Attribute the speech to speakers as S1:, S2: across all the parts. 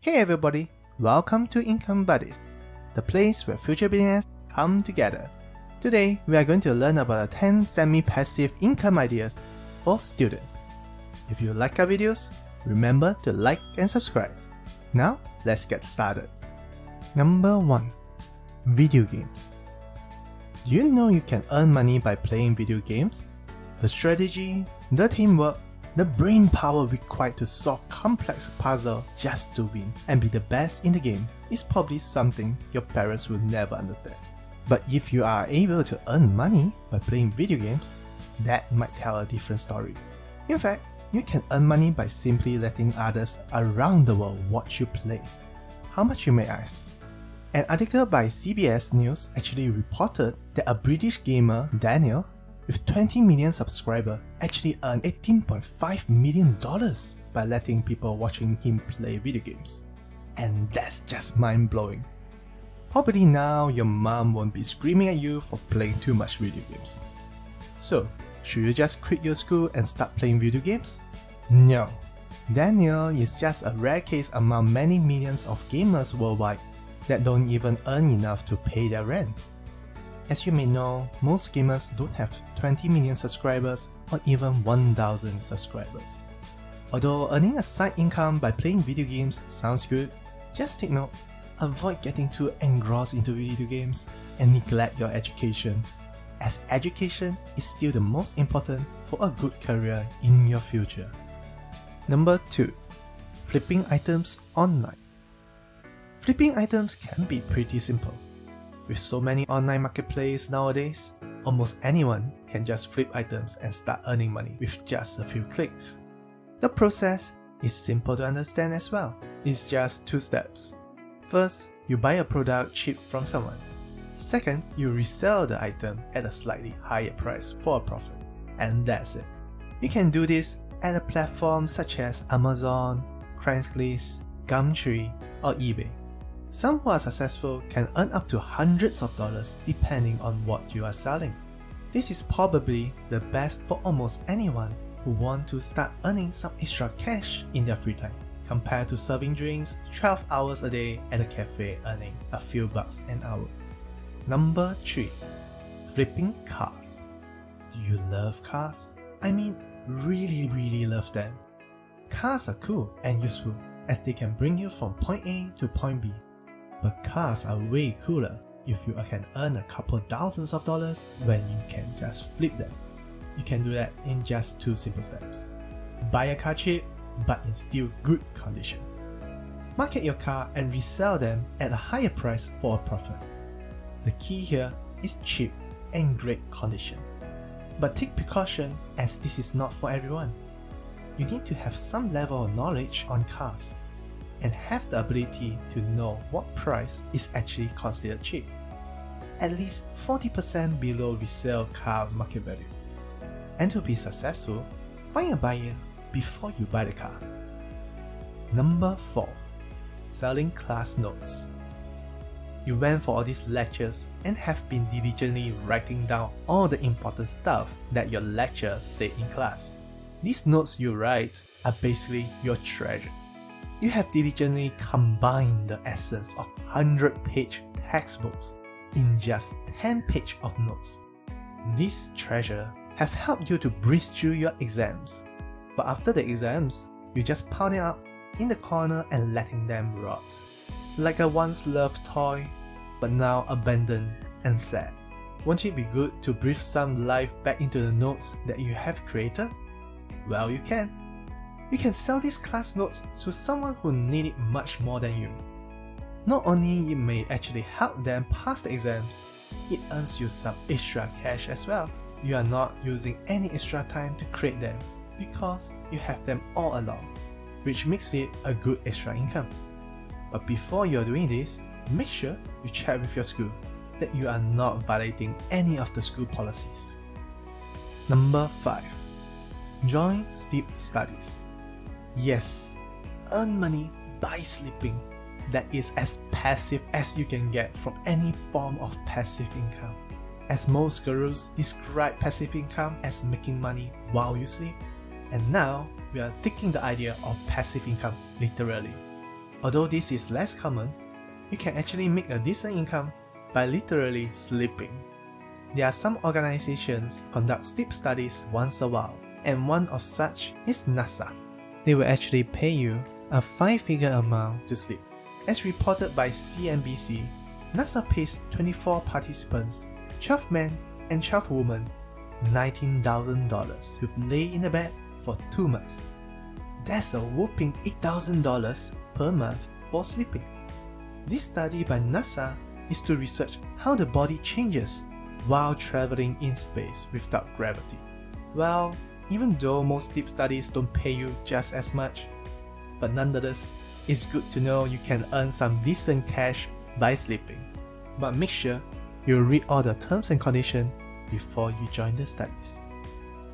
S1: Hey everybody, welcome to IncomeBuddies, the place where future billionaires come together. Today, we are going to learn about the 10 semi-passive income ideas for students. If you like our videos, remember to like and subscribe. Now, let's get started. Number 1. Video games. Do you know you can earn money by playing video games? The strategy, the teamwork, the brain power required to solve complex puzzles just to win and be the best in the game is probably something your parents will never understand. But if you are able to earn money by playing video games, that might tell a different story. In fact, you can earn money by simply letting others around the world watch you play. How much, you may ask? An article by CBS News actually reported that a British gamer, Daniel, with 20 million subscribers, actually earned $18.5 million by letting people watching him play video games. And that's just mind-blowing. Probably now your mom won't be screaming at you for playing too much video games. So, should you just quit your school and start playing video games? No. Daniel is just a rare case among many millions of gamers worldwide that don't even earn enough to pay their rent. As you may know, most gamers don't have 20 million subscribers or even 1,000 subscribers. Although earning a side income by playing video games sounds good, just take note, avoid getting too engrossed into video games and neglect your education, as education is still the most important for a good career in your future. Number 2. Flipping items online. Flipping items can be pretty simple. With so many online marketplaces nowadays, almost anyone can just flip items and start earning money with just a few clicks. The process is simple to understand as well. It's just 2 steps. First, you buy a product cheap from someone. Second, you resell the item at a slightly higher price for a profit. And that's it. You can do this at a platform such as Amazon, Craigslist, Gumtree, or eBay. Some who are successful can earn up to hundreds of dollars depending on what you are selling. This is probably the best for almost anyone who want to start earning some extra cash in their free time, compared to serving drinks 12 hours a day at a cafe earning a few bucks an hour. Number 3. Flipping cars. Do you love cars? I mean, really love them. Cars are cool and useful as they can bring you from point A to point B. But cars are way cooler if you can earn a couple thousands of dollars when you can just flip them. You can do that in just 2 simple steps. Buy a car cheap, but in still good condition. Market your car and resell them at a higher price for a profit. The key here is cheap and great condition. But take precaution as this is not for everyone. You need to have some level of knowledge on cars and have the ability to know what price is actually considered cheap. At least 40% below resale car market value. And to be successful, find a buyer before you buy the car. Number 4. Selling class notes. You went for all these lectures and have been diligently writing down all the important stuff that your lecturer said in class. These notes you write are basically your treasure. You have diligently combined the essence of 100-page textbooks in just 10 pages of notes. These treasures have helped you to breeze through your exams. But after the exams, you just pile them up in the corner and letting them rot. Like a once loved toy, but now abandoned and sad. Won't it be good to breathe some life back into the notes that you have created? Well, you can. You can sell these class notes to someone who needs it much more than you. Not only it may actually help them pass the exams, it earns you some extra cash as well. You are not using any extra time to create them because you have them all along, which makes it a good extra income. But before you are doing this, make sure you check with your school that you are not violating any of the school policies. Number 5. Join sleep studies. Yes, earn money by sleeping. That is as passive as you can get from any form of passive income. As most gurus describe passive income as making money while you sleep. And now we are taking the idea of passive income literally. Although this is less common, you can actually make a decent income by literally sleeping. There are some organizations conduct sleep studies once a while, and one of such is NASA. They will actually pay you a 5-figure amount to sleep. As reported by CNBC, NASA pays 24 participants, 12 men and 12 women, $19,000 to lay in the bed for 2 months. That's a whopping $8,000 per month for sleeping. This study by NASA is to research how the body changes while traveling in space without gravity. Well, even though most sleep studies don't pay you just as much, but nonetheless, it's good to know you can earn some decent cash by sleeping. But make sure you read all the terms and conditions before you join the studies.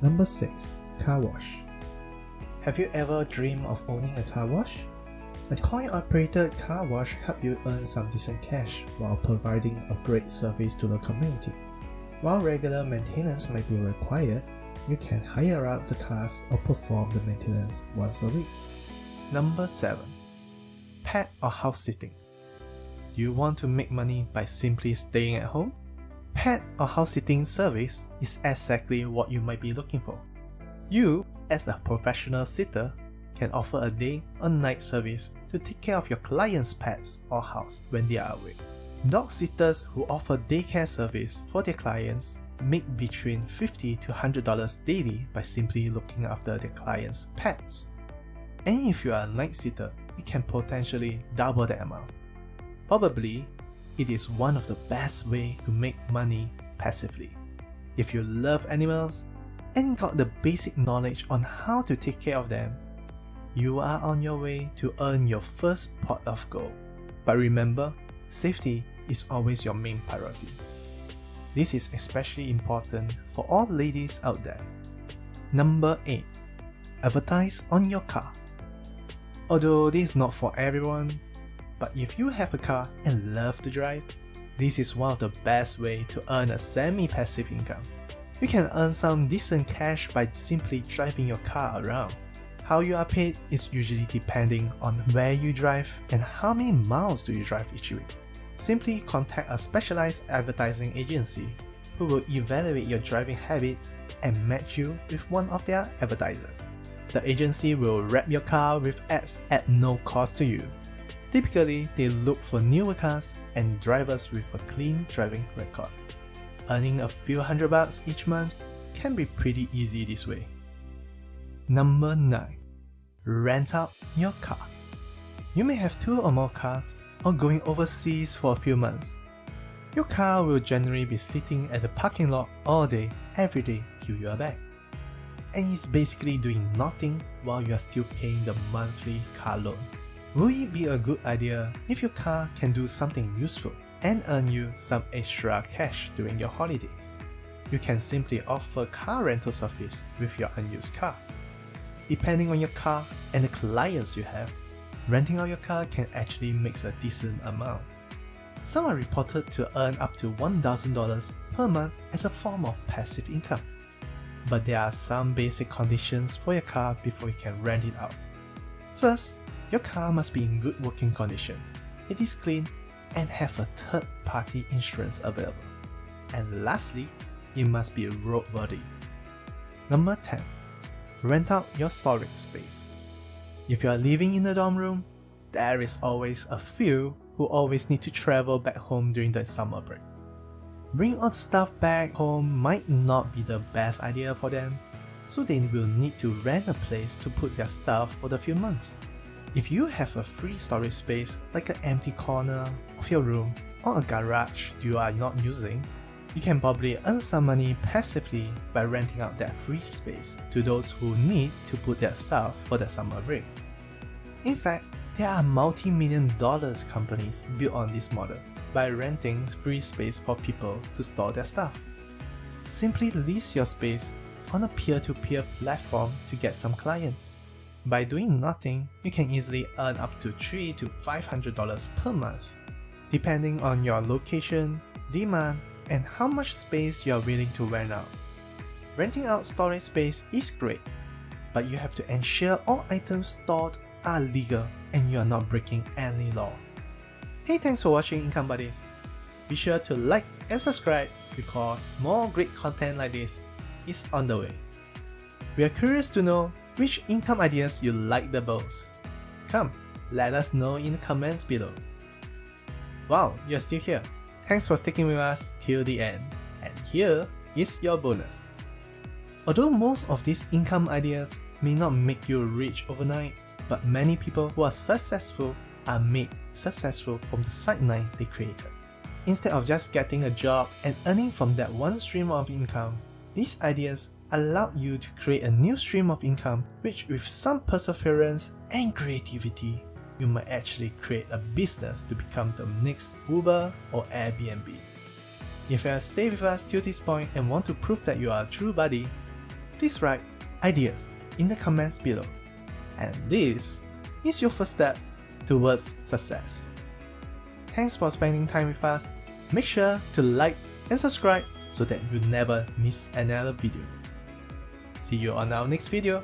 S1: Number 6. Car wash. Have you ever dreamed of owning a car wash? A coin-operated car wash helps you earn some decent cash while providing a great service to the community. While regular maintenance might be required, you can hire out the cars or perform the maintenance once a week. Number 7. Pet or house sitting. Do you want to make money by simply staying at home? Pet or house sitting service is exactly what you might be looking for. You, as a professional sitter, can offer a day or night service to take care of your clients' pets or house when they are away. Dog sitters who offer daycare service for their clients make between $50 to $100 daily by simply looking after their clients' pets. And if you are a night sitter, you can potentially double that amount. Probably, it is one of the best ways to make money passively. If you love animals and got the basic knowledge on how to take care of them, you are on your way to earn your first pot of gold. But remember, safety is always your main priority. This is especially important for all ladies out there. Number 8. Advertise on your car. Although this is not for everyone, but if you have a car and love to drive, this is one of the best ways to earn a semi-passive income. You can earn some decent cash by simply driving your car around. How you are paid is usually depending on where you drive and how many miles do you drive each week. Simply contact a specialized advertising agency who will evaluate your driving habits and match you with one of their advertisers. The agency will wrap your car with ads at no cost to you. Typically, they look for newer cars and drivers with a clean driving record. Earning a few $100 each month can be pretty easy this way. Number 9. Rent out your car. You may have 2 or more cars or going overseas for a few months. Your car will generally be sitting at the parking lot all day, every day till you are back. And it's basically doing nothing while you are still paying the monthly car loan. Will it be a good idea if your car can do something useful and earn you some extra cash during your holidays? You can simply offer car rental service with your unused car. Depending on your car and the clients you have, renting out your car can actually make a decent amount. Some are reported to earn up to $1,000 per month as a form of passive income. But there are some basic conditions for your car before you can rent it out. First, your car must be in good working condition. It is clean and have a third-party insurance available. And lastly, it must be roadworthy. Number 10. Rent out your storage space. If you are living in a dorm room, there is always a few who always need to travel back home during the summer break. Bringing all the stuff back home might not be the best idea for them, so they will need to rent a place to put their stuff for the few months. If you have a free storage space like an empty corner of your room or a garage you are not using, you can probably earn some money passively by renting out that free space to those who need to put their stuff for the summer break. In fact, there are multi-million-dollar companies built on this model by renting free space for people to store their stuff. Simply lease your space on a peer-to-peer platform to get some clients. By doing nothing, you can easily earn up to $300 to $500 per month, depending on your location, demand, and how much space you are willing to rent out. Renting out storage space is great, but you have to ensure all items stored are legal and you are not breaking any law. Hey, thanks for watching Income Buddies. Be sure to like and subscribe because more great content like this is on the way. We are curious to know which income ideas you like the most. Come, let us know in the comments below. Wow, you're still here. Thanks for sticking with us till the end. And here is your bonus. Although most of these income ideas may not make you rich overnight, but many people who are successful are made successful from the sideline they created. Instead of just getting a job and earning from that one stream of income, these ideas allow you to create a new stream of income which, with some perseverance and creativity, you might actually create a business to become the next Uber or Airbnb. If you have stayed with us till this point and want to prove that you are a true buddy, please write ideas in the comments below. And this is your first step towards success. Thanks for spending time with us. Make sure to like and subscribe so that you never miss another video. See you on our next video.